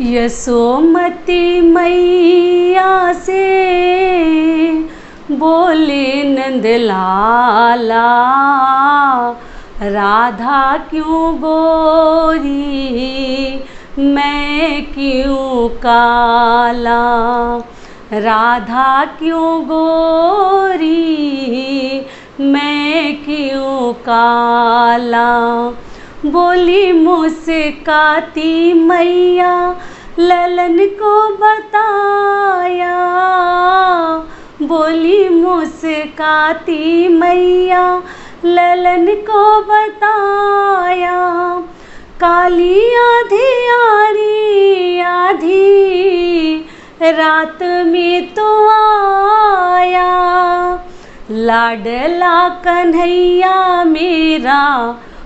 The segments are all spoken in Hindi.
यशोमती मैया से बोले नंदलाला, राधा क्यों गोरी मैं क्यों काला, राधा क्यों गोरी मैं क्यों काला। बोली मुस्काती मैया ललन को बताया, बोली मुस्काती मैया ललन को बताया। काली आधी आधी रात में तो आया, लाडला कन्हैया मेरा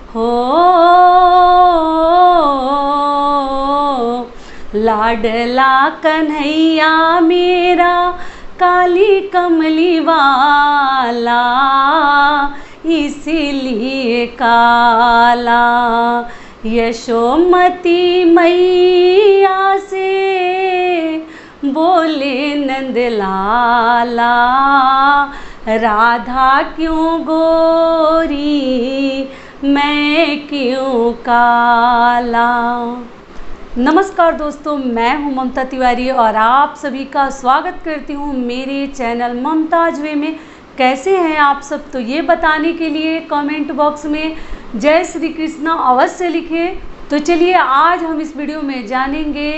हो, लाडला कन्हैया मेरा काली कमली वाला, इसीलिए काला। यशोमती मैया से बोले नंदलाला, राधा क्यों गोरी मैं क्यों काला। नमस्कार दोस्तों, मैं हूं ममता तिवारी और आप सभी का स्वागत करती हूं मेरे चैनल ममताज वे में। कैसे हैं आप सब, तो ये बताने के लिए कमेंट बॉक्स में जय श्री कृष्ण अवश्य लिखें। तो चलिए आज हम इस वीडियो में जानेंगे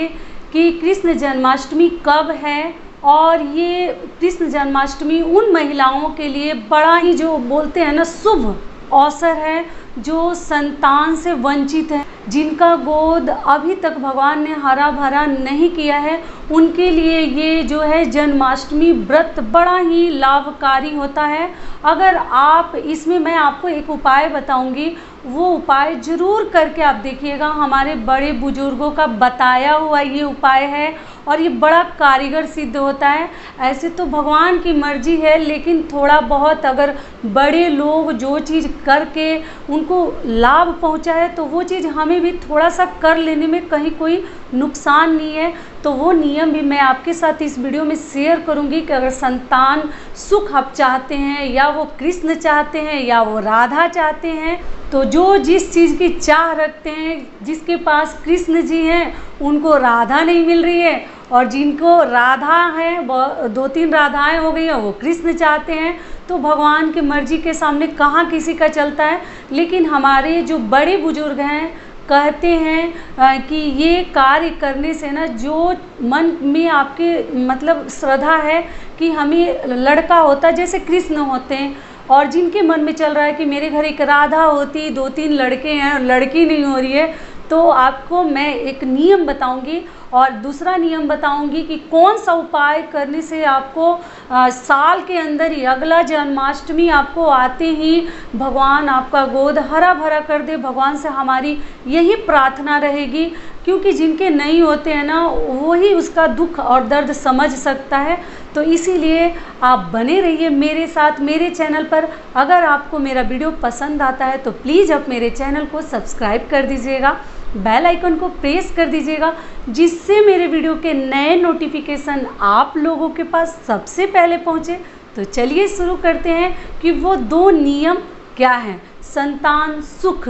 कि कृष्ण जन्माष्टमी कब है, और ये कृष्ण जन्माष्टमी उन महिलाओं के लिए बड़ा ही जो बोलते हैं ना शुभ अवसर है, जो संतान से वंचित है, जिनका गोद अभी तक भगवान ने हरा भरा नहीं किया है, उनके लिए ये जो है जन्माष्टमी व्रत बड़ा ही लाभकारी होता है। अगर आप इसमें मैं आपको एक उपाय बताऊंगी, वो उपाय ज़रूर करके आप देखिएगा। हमारे बड़े बुजुर्गों का बताया हुआ ये उपाय है और ये बड़ा कारीगर सिद्ध होता है। ऐसे तो भगवान की मर्जी है, लेकिन थोड़ा बहुत अगर बड़े लोग जो चीज़ करके उनको लाभ पहुंचा है, तो वो चीज़ हमें भी थोड़ा सा कर लेने में कहीं कोई नुकसान नहीं है। तो वो नियम भी मैं आपके साथ इस वीडियो में शेयर करूंगी कि अगर संतान सुख आप चाहते हैं, या वो कृष्ण चाहते हैं, या वो राधा चाहते हैं, तो जो जिस चीज़ की चाह रखते हैं, जिसके पास कृष्ण जी हैं उनको राधा नहीं मिल रही है, और जिनको राधा है, 2-3 राधाएं हो गई हैं, वो कृष्ण चाहते हैं, तो भगवान की मर्जी के सामने कहाँ किसी का चलता है। लेकिन हमारे जो बड़े बुजुर्ग हैं कहते हैं कि ये कार्य करने से ना, जो मन में आपके मतलब श्रद्धा है कि हमें लड़का होता जैसे कृष्ण होते हैं, और जिनके मन में चल रहा है कि मेरे घर एक राधा होती, 2-3 लड़के हैं और लड़की नहीं हो रही है, तो आपको मैं एक नियम बताऊंगी और दूसरा नियम बताऊंगी कि कौन सा उपाय करने से आपको साल के अंदर ही अगला जन्माष्टमी आपको आते ही भगवान आपका गोद हरा भरा कर दे। भगवान से हमारी यही प्रार्थना रहेगी, क्योंकि जिनके नहीं होते हैं ना, वही उसका दुख और दर्द समझ सकता है। तो इसीलिए आप बने रहिए मेरे साथ मेरे चैनल पर। अगर आपको मेरा वीडियो पसंद आता है तो प्लीज़ आप मेरे चैनल को सब्सक्राइब कर दीजिएगा, बेल आइकन को प्रेस कर दीजिएगा, जिससे मेरे वीडियो के नए नोटिफिकेशन आप लोगों के पास सबसे पहले पहुंचे। तो चलिए शुरू करते हैं कि वो 2 नियम क्या हैं संतान सुख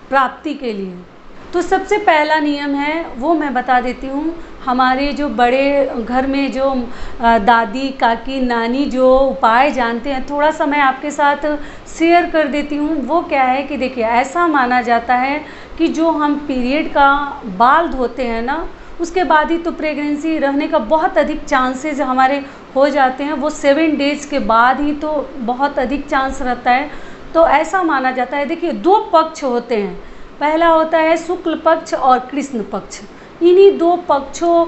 प्राप्ति के लिए। तो सबसे पहला नियम है वो मैं बता देती हूँ। हमारे जो बड़े घर में जो दादी काकी नानी जो उपाय जानते हैं, थोड़ा सा मैं आपके साथ शेयर कर देती हूँ। वो क्या है कि देखिए, ऐसा माना जाता है कि जो हम पीरियड का बाल धोते हैं ना, उसके बाद ही तो प्रेगनेंसी रहने का बहुत अधिक चांसेस हमारे हो जाते हैं। वो 7 डेज के बाद ही तो बहुत अधिक चांस रहता है। तो ऐसा माना जाता है, देखिए 2 पक्ष होते हैं। पहला होता है शुक्ल पक्ष और कृष्ण पक्ष। इन्हीं 2 पक्षों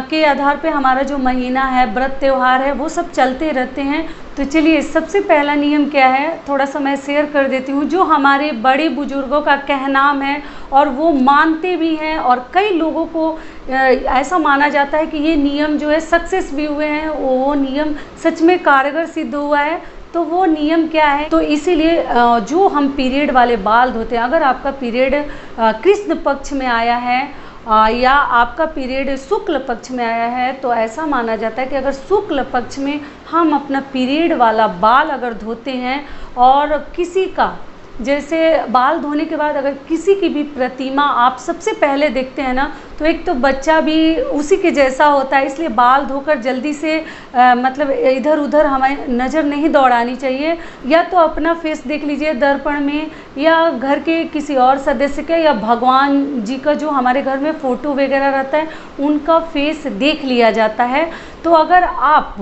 के आधार पे हमारा जो महीना है, व्रत त्यौहार है, वो सब चलते रहते हैं। तो चलिए सबसे पहला नियम क्या है थोड़ा सा मैं शेयर कर देती हूँ, जो हमारे बड़े बुजुर्गों का कहनाम है और वो मानते भी हैं, और कई लोगों को ऐसा माना जाता है कि ये नियम जो है सक्सेस भी हुए हैं, वो नियम सच में कारगर सिद्ध हुआ है। तो वो नियम क्या है, तो इसीलिए जो हम पीरियड वाले बाल धोते हैं, अगर आपका पीरियड कृष्ण पक्ष में आया है या आपका पीरियड शुक्ल पक्ष में आया है, तो ऐसा माना जाता है कि अगर शुक्ल पक्ष में हम अपना पीरियड वाला बाल अगर धोते हैं और किसी का, जैसे बाल धोने के बाद अगर किसी की भी प्रतिमा आप सबसे पहले देखते हैं ना, तो एक तो बच्चा भी उसी के जैसा होता है, इसलिए बाल धोकर जल्दी से मतलब इधर उधर हमें नज़र नहीं दौड़ानी चाहिए। या तो अपना फेस देख लीजिए दर्पण में, या घर के किसी और सदस्य के, या भगवान जी का जो हमारे घर में फ़ोटो वगैरह रहता है उनका फेस देख लिया जाता है। तो अगर आप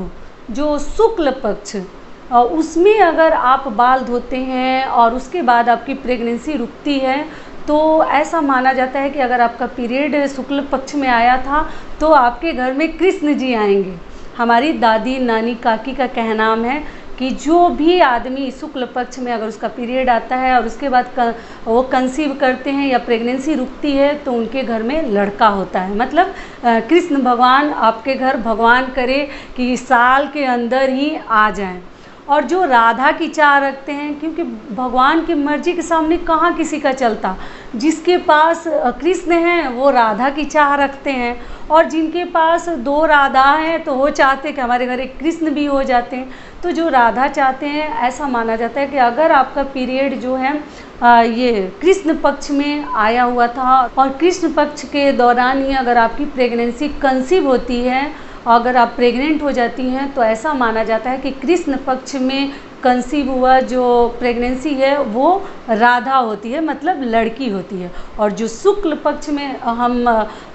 जो शुक्ल पक्ष उसमें अगर आप बाल धोते हैं और उसके बाद आपकी प्रेगनेंसी रुकती है, तो ऐसा माना जाता है कि अगर आपका पीरियड शुक्ल पक्ष में आया था तो आपके घर में कृष्ण जी आएंगे। हमारी दादी नानी काकी का कहनाम है कि जो भी आदमी शुक्ल पक्ष में अगर उसका पीरियड आता है और उसके बाद वो कंसीव करते हैं या प्रेगनेंसी रुकती है, तो उनके घर में लड़का होता है। मतलब कृष्ण भगवान आपके घर, भगवान करे कि साल के अंदर ही आ जाएं। और जो राधा की चाह रखते हैं, क्योंकि भगवान की मर्जी के सामने कहाँ किसी का चलता, जिसके पास कृष्ण हैं वो राधा की चाह रखते हैं, और जिनके पास 2 राधा हैं तो वो चाहते हैं कि हमारे घर एक कृष्ण भी हो जाते हैं। तो जो राधा चाहते हैं, ऐसा माना जाता है कि अगर आपका पीरियड जो है ये कृष्ण पक्ष में आया हुआ था और कृष्ण पक्ष के दौरान ही अगर आपकी प्रेगनेंसी कंसीव होती है, अगर आप प्रेग्नेंट हो जाती हैं, तो ऐसा माना जाता है कि कृष्ण पक्ष में कंसीव हुआ जो प्रेगनेंसी है वो राधा होती है, मतलब लड़की होती है। और जो शुक्ल पक्ष में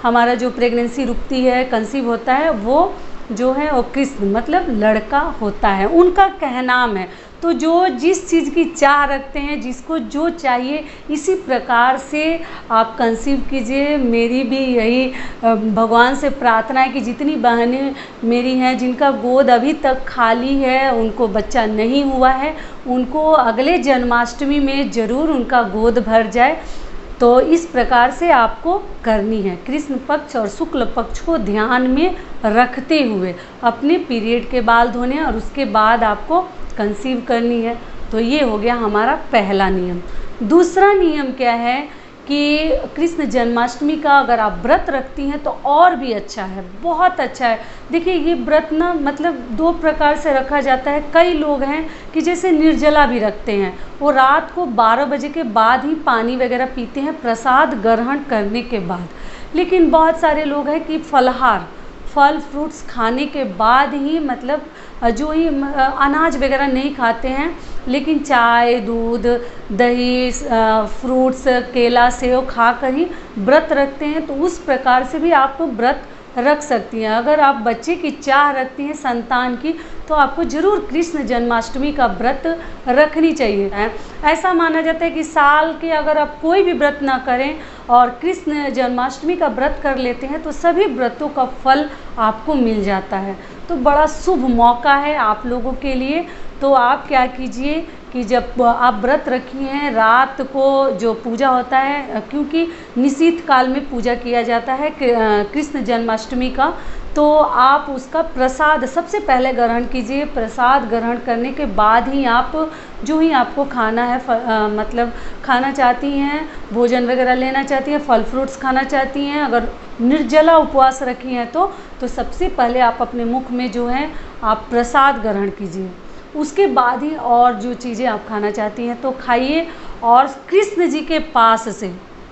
हमारा जो प्रेगनेंसी रुकती है, कंसीव होता है, वो जो है वो कृष्ण मतलब लड़का होता है, उनका कहनाम है। तो जो जिस चीज़ की चाह रखते हैं, जिसको जो चाहिए, इसी प्रकार से आप कंसीव कीजिए। मेरी भी यही भगवान से प्रार्थना है कि जितनी बहनें मेरी हैं जिनका गोद अभी तक खाली है, उनको बच्चा नहीं हुआ है, उनको अगले जन्माष्टमी में ज़रूर उनका गोद भर जाए। तो इस प्रकार से आपको करनी है, कृष्ण पक्ष और शुक्ल पक्ष को ध्यान में रखते हुए अपने पीरियड के बाल धोने और उसके बाद आपको कंसीव करनी है। तो ये हो गया हमारा पहला नियम। दूसरा नियम क्या है कि कृष्ण जन्माष्टमी का अगर आप व्रत रखती हैं तो और भी अच्छा है, बहुत अच्छा है। देखिए ये व्रत ना मतलब 2 प्रकार से रखा जाता है। कई लोग हैं कि जैसे निर्जला भी रखते हैं, वो रात को 12 बजे के बाद ही पानी वगैरह पीते हैं प्रसाद ग्रहण करने के बाद। लेकिन बहुत सारे लोग हैं कि फलाहार, फल फ्रूट्स खाने के बाद ही मतलब जो ही अनाज वगैरह नहीं खाते हैं, लेकिन चाय, दूध, दही, फ्रूट्स, केला, सेव खाकर ही व्रत रखते हैं। तो उस प्रकार से भी आप व्रत रख सकती हैं। अगर आप बच्चे की चाह रखती हैं, संतान की, तो आपको ज़रूर कृष्ण जन्माष्टमी का व्रत रखनी चाहिए। ऐसा माना जाता है कि साल के अगर आप कोई भी व्रत ना करें और कृष्ण जन्माष्टमी का व्रत कर लेते हैं, तो सभी व्रतों का फल आपको मिल जाता है। तो बड़ा शुभ मौका है आप लोगों के लिए। तो आप क्या कीजिए कि जब आप व्रत रखी हैं, रात को जो पूजा होता है, क्योंकि निशीथ काल में पूजा किया जाता है कृष्ण जन्माष्टमी का, तो आप उसका प्रसाद सबसे पहले ग्रहण कीजिए। प्रसाद ग्रहण करने के बाद ही आप जो ही आपको खाना है, मतलब खाना चाहती हैं, भोजन वगैरह लेना चाहती हैं, फल फ्रूट्स खाना चाहती हैं, अगर निर्जला उपवास रखी हैं तो सबसे पहले आप अपने मुख में जो है आप प्रसाद ग्रहण कीजिए। उसके बाद ही और जो चीज़ें आप खाना चाहती हैं तो खाइए। और कृष्ण जी के पास से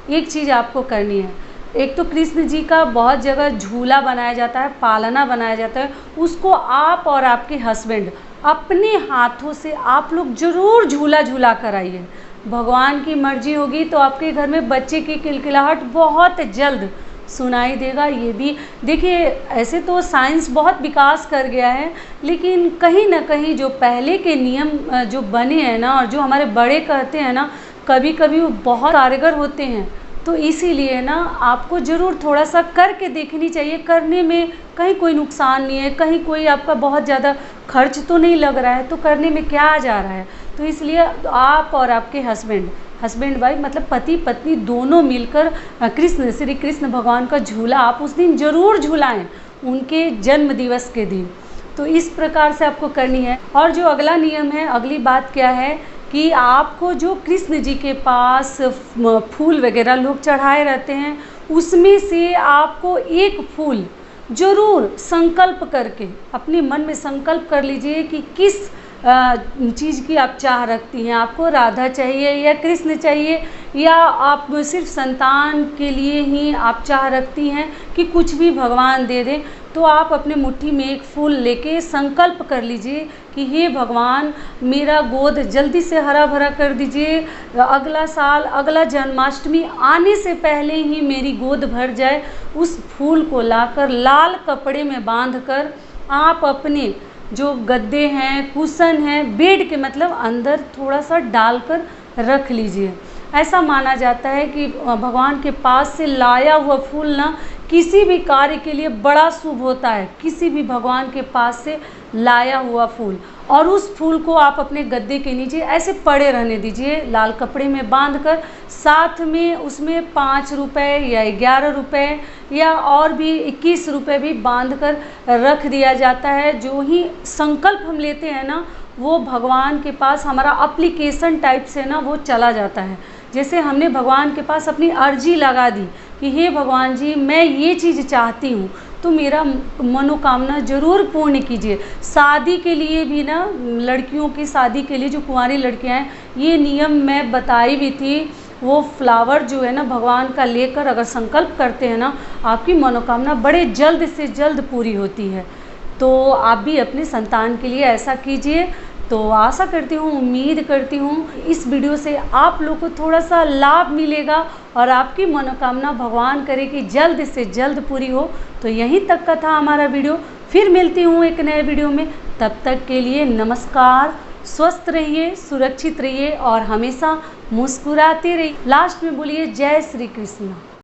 एक चीज़ आपको करनी है। एक तो कृष्ण जी का बहुत जगह झूला बनाया जाता है, पालना बनाया जाता है, उसको आप और आपके हस्बैंड अपने हाथों से आप लोग ज़रूर झूला झूला कर आइए। भगवान की मर्जी होगी तो आपके घर में बच्चे की किलकिलाहट बहुत जल्द सुनाई देगा। ये भी देखिए, ऐसे तो साइंस बहुत विकास कर गया है, लेकिन कहीं ना कहीं जो पहले के नियम जो बने हैं ना, और जो हमारे बड़े कहते हैं ना, कभी कभी वो बहुत कारगर होते हैं। तो इसीलिए ना आपको ज़रूर थोड़ा सा करके देखनी चाहिए। करने में कहीं कोई नुकसान नहीं है, कहीं कोई आपका बहुत ज़्यादा खर्च तो नहीं लग रहा है, तो करने में क्या आ जा रहा है। तो इसलिए आप और आपके हस्बैंड वाइफ मतलब पति पत्नी दोनों मिलकर श्री कृष्ण भगवान का झूला आप उस दिन ज़रूर झूलाएं, उनके जन्म दिवस के दिन। तो इस प्रकार से आपको करनी है। और जो अगला नियम है, अगली बात क्या है कि आपको जो कृष्ण जी के पास फूल वगैरह लोग चढ़ाए रहते हैं, उसमें से आपको एक फूल जरूर संकल्प करके अपने मन में संकल्प कर लीजिए कि किस चीज़ की आप चाह रखती हैं। आपको राधा चाहिए या कृष्ण चाहिए, या आप सिर्फ संतान के लिए ही आप चाह रखती हैं कि कुछ भी भगवान दे दें। तो आप अपने मुट्ठी में एक फूल लेके संकल्प कर लीजिए कि हे भगवान, मेरा गोद जल्दी से हरा भरा कर दीजिए, अगला साल, अगला जन्माष्टमी आने से पहले ही मेरी गोद भर जाए। उस फूल को लाकर लाल कपड़े में बांधकर आप अपने जो गद्दे हैं, कुशन हैं, बेड के मतलब अंदर थोड़ा सा डालकर रख लीजिए। ऐसा माना जाता है कि भगवान के पास से लाया हुआ फूल ना किसी भी कार्य के लिए बड़ा शुभ होता है, किसी भी भगवान के पास से लाया हुआ फूल। और उस फूल को आप अपने गद्दे के नीचे ऐसे पड़े रहने दीजिए लाल कपड़े में बांधकर। साथ में उसमें 5 रुपए या 11 रुपए या और भी 21 रुपए भी बांधकर रख दिया जाता है। जो ही संकल्प हम लेते हैं ना, वो भगवान के पास हमारा एप्लीकेशन टाइप से ना वो चला जाता है। जैसे हमने भगवान के पास अपनी अर्जी लगा दी कि हे भगवान जी, मैं ये चीज़ चाहती हूँ, तो मेरा मनोकामना ज़रूर पूर्ण कीजिए। शादी के लिए भी ना, लड़कियों की शादी के लिए, जो कुंवारी लड़कियाँ हैं, ये नियम मैं बताई भी थी। वो फ्लावर जो है ना भगवान का लेकर अगर संकल्प करते हैं ना, आपकी मनोकामना बड़े जल्द से जल्द पूरी होती है। तो आप भी अपने संतान के लिए ऐसा कीजिए। तो आशा करती हूँ, उम्मीद करती हूँ इस वीडियो से आप लोग को थोड़ा सा लाभ मिलेगा और आपकी मनोकामना भगवान करे कि जल्द से जल्द पूरी हो। तो यहीं तक का था हमारा वीडियो। फिर मिलती हूँ एक नए वीडियो में। तब तक के लिए नमस्कार। स्वस्थ रहिए, सुरक्षित रहिए और हमेशा मुस्कुराते रहिए। लास्ट में बोलिए जय श्री कृष्ण।